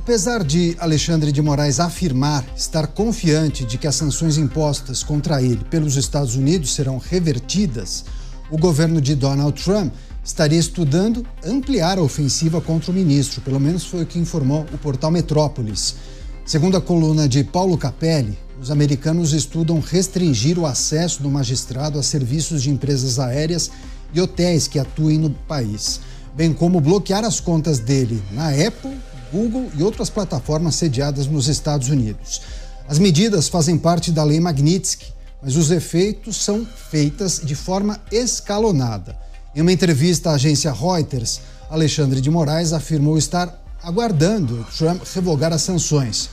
Apesar de Alexandre de Moraes afirmar estar confiante de que as sanções impostas contra ele pelos Estados Unidos serão revertidas, o governo de Donald Trump estaria estudando ampliar a ofensiva contra o ministro, pelo menos foi o que informou o portal Metrópolis. Segundo a coluna de Paulo Capelli, os americanos estudam restringir o acesso do magistrado a serviços de empresas aéreas e hotéis que atuem no país, bem como bloquear as contas dele na Apple, Google e outras plataformas sediadas nos Estados Unidos. As medidas fazem parte da Lei Magnitsky, mas os efeitos são feitos de forma escalonada. Em uma entrevista à agência Reuters, Alexandre de Moraes afirmou estar aguardando Trump revogar as sanções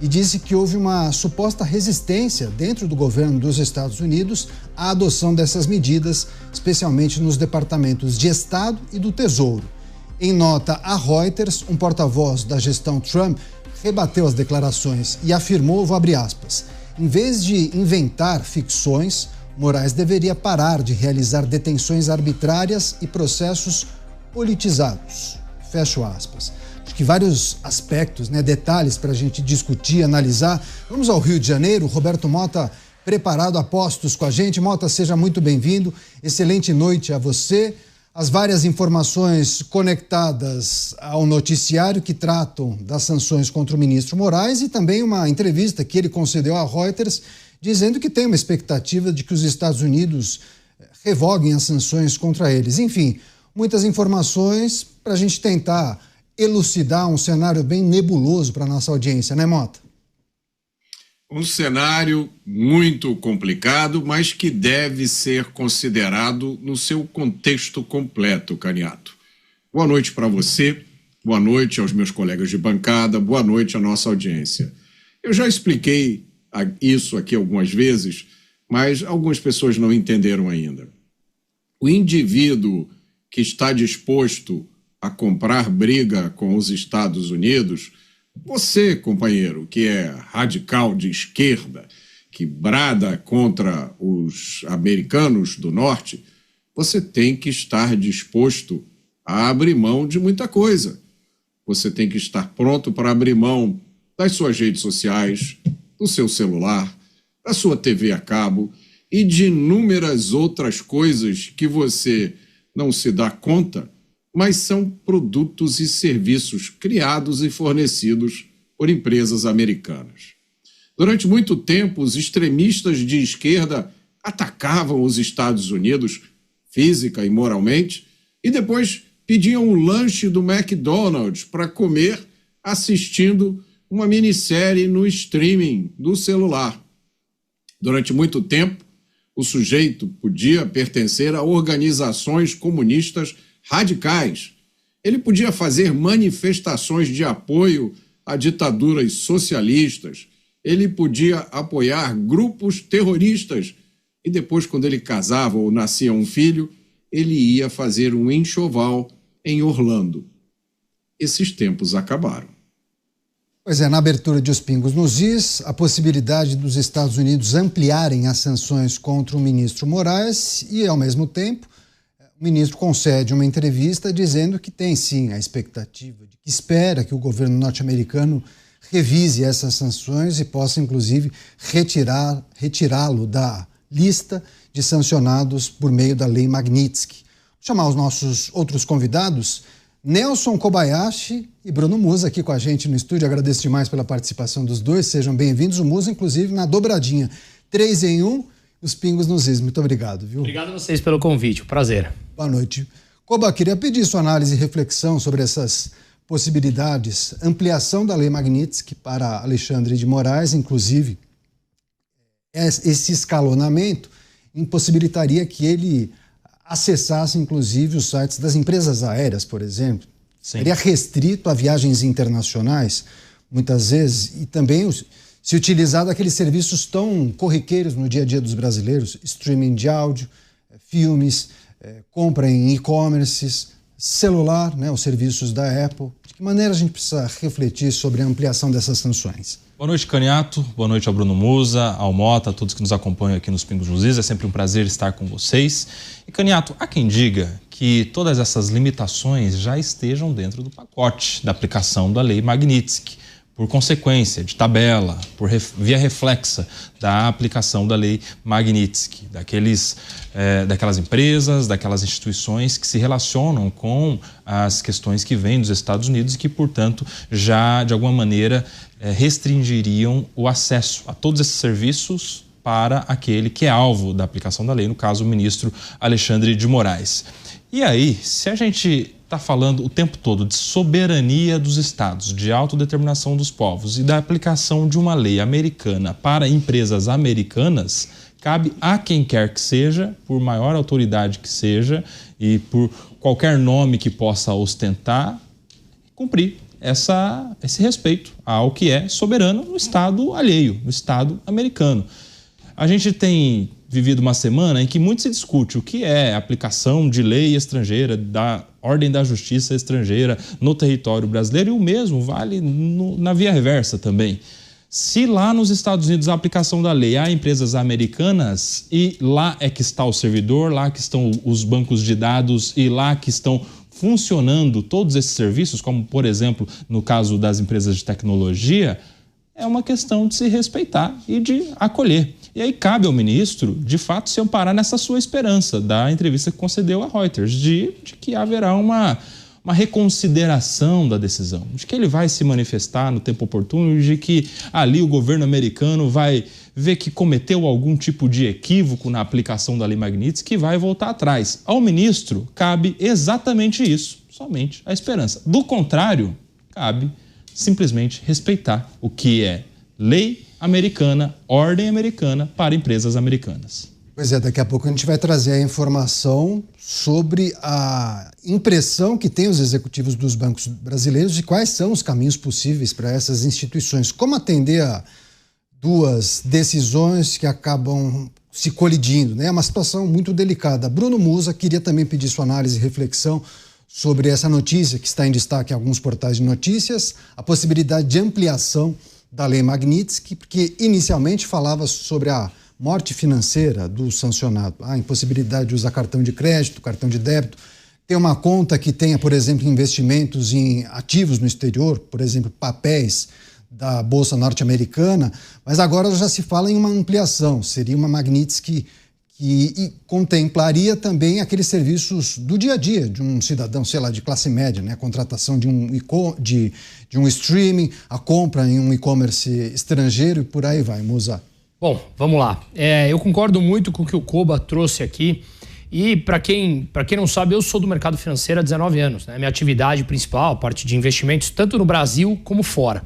e disse que houve uma suposta resistência dentro do governo dos Estados Unidos à adoção dessas medidas, especialmente nos departamentos de Estado e do Tesouro. Em nota a Reuters, um porta-voz da gestão Trump rebateu as declarações e afirmou, vou abrir aspas, em vez de inventar ficções, Moraes deveria parar de realizar detenções arbitrárias e processos politizados. Fecho aspas. Acho que vários aspectos, detalhes para a gente discutir, analisar. Vamos ao Rio de Janeiro. Roberto Mota, preparado a postos com a gente. Mota, seja muito bem-vindo. Excelente noite a você. As várias informações conectadas ao noticiário que tratam das sanções contra o ministro Moraes e também uma entrevista que ele concedeu à Reuters dizendo que tem uma expectativa de que os Estados Unidos revoguem as sanções contra eles. Enfim, muitas informações para a gente tentar elucidar um cenário bem nebuloso para a nossa audiência, né, Mota? Um cenário muito complicado, mas que deve ser considerado no seu contexto completo, Caniato. Boa noite para você, boa noite aos meus colegas de bancada, boa noite à nossa audiência. Eu já expliquei isso aqui algumas vezes, mas algumas pessoas não entenderam ainda. O indivíduo que está disposto a comprar briga com os Estados Unidos, você, companheiro, que é radical de esquerda, que brada contra os americanos do norte, você tem que estar disposto a abrir mão de muita coisa. Você tem que estar pronto para abrir mão das suas redes sociais, do seu celular, da sua TV a cabo e de inúmeras outras coisas que você não se dá conta, mas são produtos e serviços criados e fornecidos por empresas americanas. Durante muito tempo, os extremistas de esquerda atacavam os Estados Unidos física e moralmente e depois pediam um lanche do McDonald's para comer assistindo uma minissérie no streaming do celular. Durante muito tempo, o sujeito podia pertencer a organizações comunistas radicais. Ele podia fazer manifestações de apoio a ditaduras socialistas. Ele podia apoiar grupos terroristas. E depois, quando ele casava ou nascia um filho, ele ia fazer um enxoval em Orlando. Esses tempos acabaram. Pois é, na abertura de Os Pingos nos Is, a possibilidade dos Estados Unidos ampliarem as sanções contra o ministro Moraes e, ao mesmo tempo, o ministro concede uma entrevista dizendo que tem, sim, a expectativa de que espera que o governo norte-americano revise essas sanções e possa, inclusive, retirá-lo da lista de sancionados por meio da Lei Magnitsky. Vou chamar os nossos outros convidados, Nelson Kobayashi e Bruno Musa, aqui com a gente no estúdio. Agradeço demais pela participação dos dois. Sejam bem-vindos. O Musa, inclusive, na dobradinha 3 em 1, Os Pingos nos Is. Muito obrigado, viu? Obrigado a vocês pelo convite. Um prazer. Boa noite. Koba, queria pedir sua análise e reflexão sobre essas possibilidades, ampliação da Lei Magnitsky para Alexandre de Moraes, inclusive, esse escalonamento impossibilitaria que ele acessasse, inclusive, os sites das empresas aéreas, por exemplo. Sim. Seria restrito a viagens internacionais, muitas vezes, e também se utilizar daqueles serviços tão corriqueiros no dia a dia dos brasileiros, streaming de áudio, filmes, compra em e-commerces, celular, os serviços da Apple. De que maneira a gente precisa refletir sobre a ampliação dessas sanções? Boa noite, Caniato. Boa noite ao Bruno Musa, ao Mota, a todos que nos acompanham aqui nos Pingos nos Is. É sempre um prazer estar com vocês. E, Caniato, há quem diga que todas essas limitações já estejam dentro do pacote da aplicação da Lei Magnitsky, por consequência de tabela, por via reflexa da aplicação da Lei Magnitsky, daquelas empresas, daquelas instituições que se relacionam com as questões que vêm dos Estados Unidos e que, portanto, já de alguma maneira restringiriam o acesso a todos esses serviços para aquele que é alvo da aplicação da lei, no caso o ministro Alexandre de Moraes. E aí, se a gente está falando o tempo todo de soberania dos estados, de autodeterminação dos povos e da aplicação de uma lei americana para empresas americanas, cabe a quem quer que seja, por maior autoridade que seja e por qualquer nome que possa ostentar, cumprir esse respeito ao que é soberano no estado alheio, no estado americano. A gente tem vivido uma semana em que muito se discute o que é aplicação de lei estrangeira, da ordem da justiça estrangeira no território brasileiro, e o mesmo vale na via reversa também. Se lá nos Estados Unidos a aplicação da lei há empresas americanas e lá é que está o servidor, lá que estão os bancos de dados e lá que estão funcionando todos esses serviços, como, por exemplo, no caso das empresas de tecnologia, é uma questão de se respeitar e de acolher. E aí cabe ao ministro, de fato, se amparar nessa sua esperança da entrevista que concedeu a Reuters, de que haverá uma reconsideração da decisão, de que ele vai se manifestar no tempo oportuno, de que ali o governo americano vai ver que cometeu algum tipo de equívoco na aplicação da Lei Magnitsky e vai voltar atrás. Ao ministro cabe exatamente isso, somente a esperança. Do contrário, cabe simplesmente respeitar o que é lei americana, ordem americana para empresas americanas. Pois é, daqui a pouco a gente vai trazer a informação sobre a impressão que têm os executivos dos bancos brasileiros de quais são os caminhos possíveis para essas instituições. Como atender a duas decisões que acabam se colidindo, né? É uma situação muito delicada. Bruno Musa queria também pedir sua análise e reflexão sobre essa notícia que está em destaque em alguns portais de notícias, a possibilidade de ampliação da Lei Magnitsky, porque inicialmente falava sobre a morte financeira do sancionado, a impossibilidade de usar cartão de crédito, cartão de débito, ter uma conta que tenha, por exemplo, investimentos em ativos no exterior, por exemplo, papéis da Bolsa Norte-Americana, mas agora já se fala em uma ampliação, seria uma Magnitsky que contemplaria também aqueles serviços do dia a dia de um cidadão, sei lá, de classe média, né? A contratação de um streaming, a compra em um e-commerce estrangeiro e por aí vai, Musa. Bom, vamos lá. Eu concordo muito com o que o Koba trouxe aqui. E para quem não sabe, eu sou do mercado financeiro há 19 anos, né? Minha atividade principal, a parte de investimentos, tanto no Brasil como fora.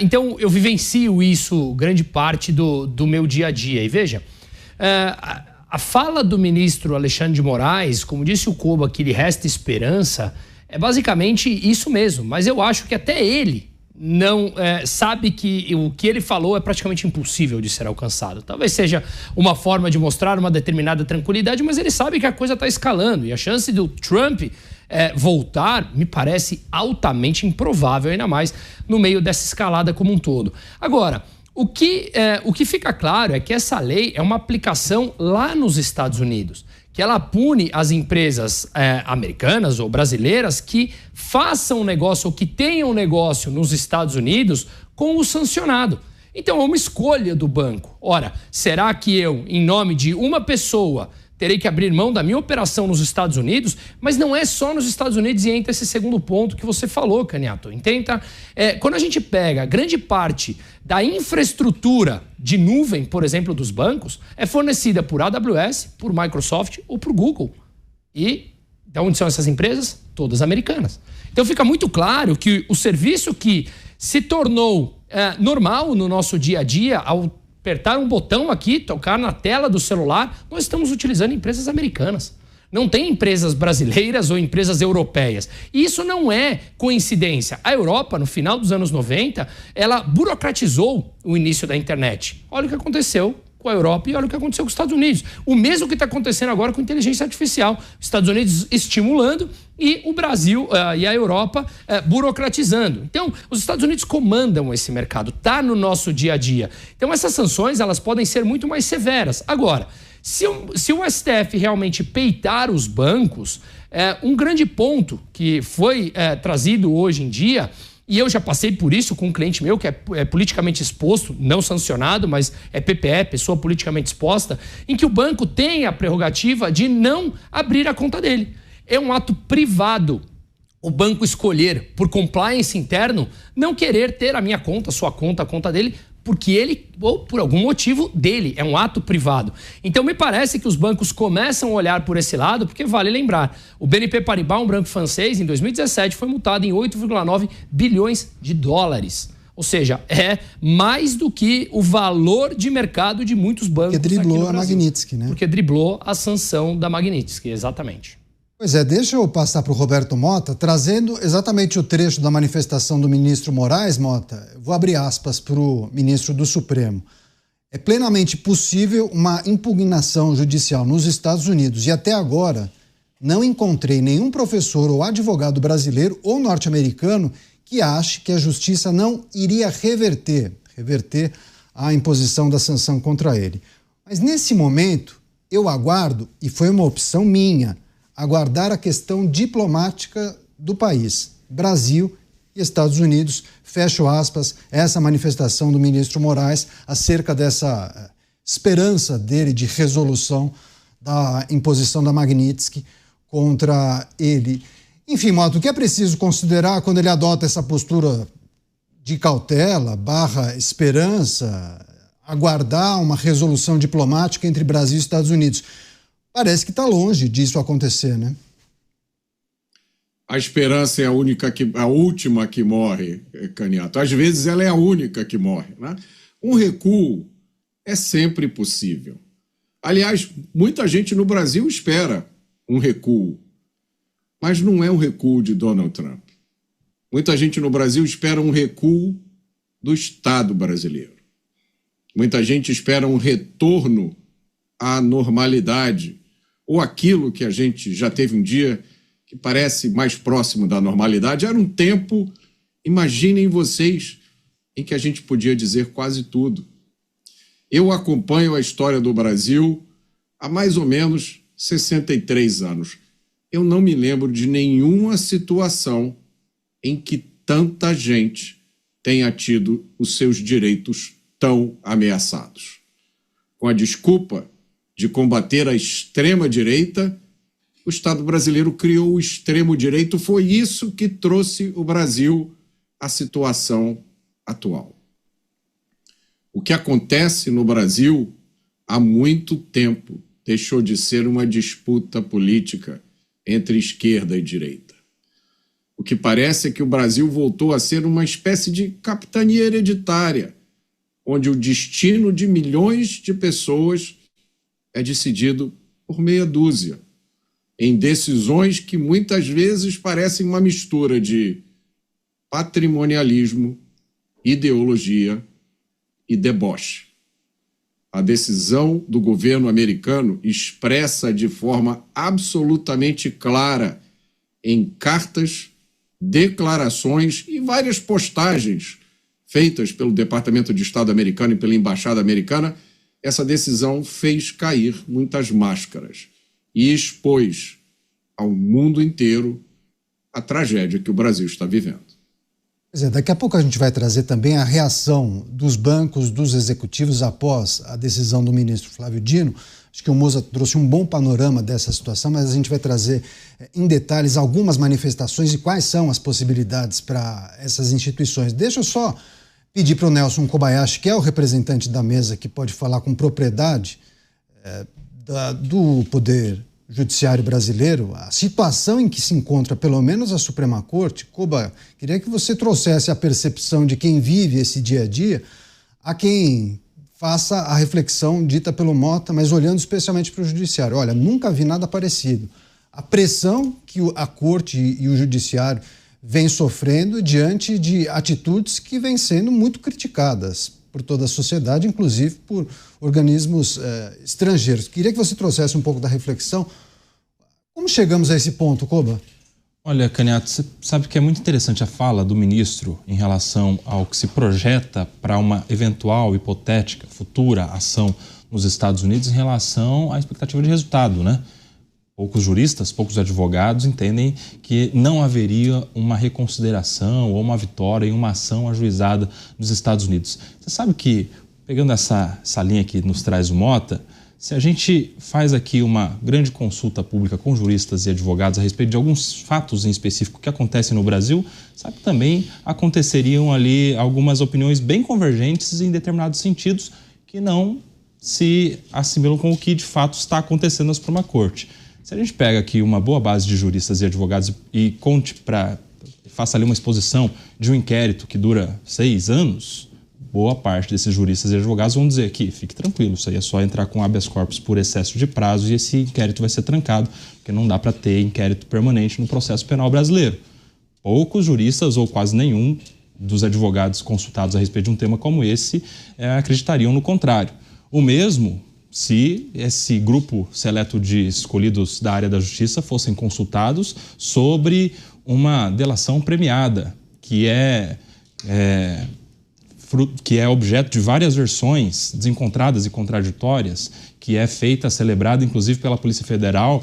Então, eu vivencio isso grande parte do meu dia a dia. E veja, a fala do ministro Alexandre de Moraes, como disse o Koba, que lhe resta esperança, é basicamente isso mesmo. Mas eu acho que até ele não sabe que o que ele falou é praticamente impossível de ser alcançado. Talvez seja uma forma de mostrar uma determinada tranquilidade, mas ele sabe que a coisa está escalando. E a chance do Trump voltar me parece altamente improvável, ainda mais no meio dessa escalada como um todo. Agora, o que fica claro é que essa lei é uma aplicação lá nos Estados Unidos, que ela pune as empresas americanas ou brasileiras que façam negócio ou que tenham negócio nos Estados Unidos com o sancionado. Então é uma escolha do banco. Ora, será que eu, em nome de uma pessoa, terei que abrir mão da minha operação nos Estados Unidos? Mas não é só nos Estados Unidos, e entra esse segundo ponto que você falou, Caniato. Entenda, quando a gente pega grande parte da infraestrutura de nuvem, por exemplo, dos bancos, é fornecida por AWS, por Microsoft ou por Google. E de onde são essas empresas? Todas americanas. Então fica muito claro que o serviço que se tornou normal no nosso dia a dia, ao apertar um botão aqui, tocar na tela do celular, nós estamos utilizando empresas americanas. Não tem empresas brasileiras ou empresas europeias. E isso não é coincidência. A Europa, no final dos anos 90, ela burocratizou o início da internet. Olha o que aconteceu com a Europa e olha o que aconteceu com os Estados Unidos. O mesmo que está acontecendo agora com a inteligência artificial. Os Estados Unidos estimulando e o Brasil e a Europa burocratizando. Então, os Estados Unidos comandam esse mercado, está no nosso dia a dia. Então, essas sanções elas podem ser muito mais severas. Agora, Se o STF realmente peitar os bancos, um grande ponto que foi trazido hoje em dia, e eu já passei por isso com um cliente meu que é politicamente exposto, não sancionado, mas é PPE, pessoa politicamente exposta, em que o banco tem a prerrogativa de não abrir a conta dele. É um ato privado o banco escolher, por compliance interno, não querer ter a minha conta, sua conta, a conta dele, porque ele, ou por algum motivo dele, é um ato privado. Então me parece que os bancos começam a olhar por esse lado, porque vale lembrar, o BNP Paribas, um banco francês, em 2017 foi multado em 8,9 bilhões de dólares. Ou seja, é mais do que o valor de mercado de muitos bancos. Porque driblou a Magnitsky, né? Porque driblou a sanção da Magnitsky, exatamente. Pois é, deixa eu passar para o Roberto Mota, trazendo exatamente o trecho da manifestação do ministro Moraes, Mota. Vou abrir aspas para o ministro do Supremo. É plenamente possível uma impugnação judicial nos Estados Unidos e até agora não encontrei nenhum professor ou advogado brasileiro ou norte-americano que ache que a justiça não iria reverter a imposição da sanção contra ele. Mas nesse momento eu aguardo, e foi uma opção minha, aguardar a questão diplomática do país, Brasil e Estados Unidos, fecho aspas, essa manifestação do ministro Moraes acerca dessa esperança dele de resolução da imposição da Magnitsky contra ele. Enfim, Mota, o que é preciso considerar quando ele adota essa postura de cautela, esperança, aguardar uma resolução diplomática entre Brasil e Estados Unidos? Parece que está longe disso acontecer, né? A esperança é a última que morre, Caniato. Às vezes ela é a única que morre, né? Um recuo é sempre possível. Aliás, muita gente no Brasil espera um recuo, mas não é um recuo de Donald Trump. Muita gente no Brasil espera um recuo do Estado brasileiro. Muita gente espera um retorno à normalidade, ou aquilo que a gente já teve um dia que parece mais próximo da normalidade. Era um tempo, imaginem vocês, em que a gente podia dizer quase tudo. Eu acompanho a história do Brasil há mais ou menos 63 anos. Eu não me lembro de nenhuma situação em que tanta gente tenha tido os seus direitos tão ameaçados. Com a desculpa de combater a extrema-direita, o Estado brasileiro criou o extremo-direito. Foi isso que trouxe o Brasil à situação atual. O que acontece no Brasil há muito tempo deixou de ser uma disputa política entre esquerda e direita. O que parece é que o Brasil voltou a ser uma espécie de capitania hereditária, onde o destino de milhões de pessoas é decidido por meia dúzia, em decisões que muitas vezes parecem uma mistura de patrimonialismo, ideologia e deboche. A decisão do governo americano expressa de forma absolutamente clara em cartas, declarações e várias postagens feitas pelo Departamento de Estado americano e pela Embaixada americana. Essa decisão fez cair muitas máscaras e expôs ao mundo inteiro a tragédia que o Brasil está vivendo. Pois é, daqui a pouco a gente vai trazer também a reação dos bancos, dos executivos após a decisão do ministro Flávio Dino. Acho que o Moza trouxe um bom panorama dessa situação, mas a gente vai trazer em detalhes algumas manifestações e quais são as possibilidades para essas instituições. Deixa eu só pedir para o Nelson Kobayashi, que é o representante da mesa, que pode falar com propriedade do Poder Judiciário brasileiro, a situação em que se encontra, pelo menos a Suprema Corte. Koba, queria que você trouxesse a percepção de quem vive esse dia a dia, a quem faça a reflexão dita pelo Mota, mas olhando especialmente para o Judiciário. Olha, nunca vi nada parecido. A pressão que a Corte e o Judiciário vem sofrendo diante de atitudes que vêm sendo muito criticadas por toda a sociedade, inclusive por organismos estrangeiros. Queria que você trouxesse um pouco da reflexão. Como chegamos a esse ponto, Koba? Olha, Caniato, você sabe que é muito interessante a fala do ministro em relação ao que se projeta para uma eventual, hipotética, futura ação nos Estados Unidos em relação à expectativa de resultado, né? Poucos juristas, poucos advogados entendem que não haveria uma reconsideração ou uma vitória em uma ação ajuizada nos Estados Unidos. Você sabe que, pegando essa linha que nos traz o Mota, se a gente faz aqui uma grande consulta pública com juristas e advogados a respeito de alguns fatos em específico que acontecem no Brasil, sabe que também aconteceriam ali algumas opiniões bem convergentes em determinados sentidos que não se assimilam com o que de fato está acontecendo na Suprema Corte. Se a gente pega aqui uma boa base de juristas e advogados e faça ali uma exposição de um inquérito que dura 6 anos, boa parte desses juristas e advogados vão dizer que fique tranquilo, isso aí é só entrar com habeas corpus por excesso de prazo e esse inquérito vai ser trancado, porque não dá para ter inquérito permanente no processo penal brasileiro. Poucos juristas, ou quase nenhum, dos advogados consultados a respeito de um tema como esse acreditariam no contrário. O mesmo se esse grupo seleto de escolhidos da área da justiça fossem consultados sobre uma delação premiada, que é objeto de várias versões desencontradas e contraditórias, que é feita, celebrada inclusive pela Polícia Federal,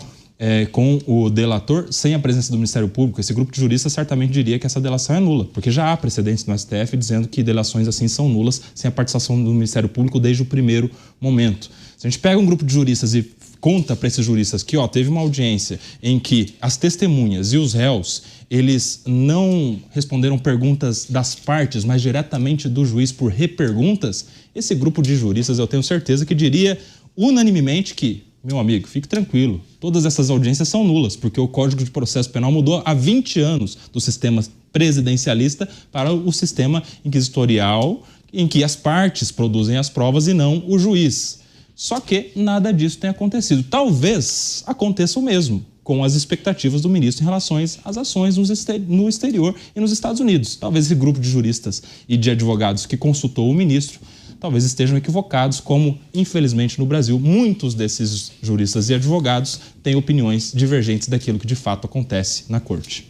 com o delator sem a presença do Ministério Público. Esse grupo de juristas certamente diria que essa delação é nula, porque já há precedentes no STF dizendo que delações assim são nulas sem a participação do Ministério Público desde o primeiro momento. Se a gente pega um grupo de juristas e conta para esses juristas que teve uma audiência em que as testemunhas e os réus, eles não responderam perguntas das partes, mas diretamente do juiz por reperguntas, esse grupo de juristas eu tenho certeza que diria unanimemente que, meu amigo, fique tranquilo, todas essas audiências são nulas, porque o Código de Processo Penal mudou há 20 anos do sistema presidencialista para o sistema inquisitorial, em que as partes produzem as provas e não o juiz. Só que nada disso tem acontecido. Talvez aconteça o mesmo com as expectativas do ministro em relação às ações no exterior e nos Estados Unidos. Talvez esse grupo de juristas e de advogados que consultou o ministro talvez estejam equivocados, como, infelizmente, no Brasil, muitos desses juristas e advogados têm opiniões divergentes daquilo que de fato acontece na corte.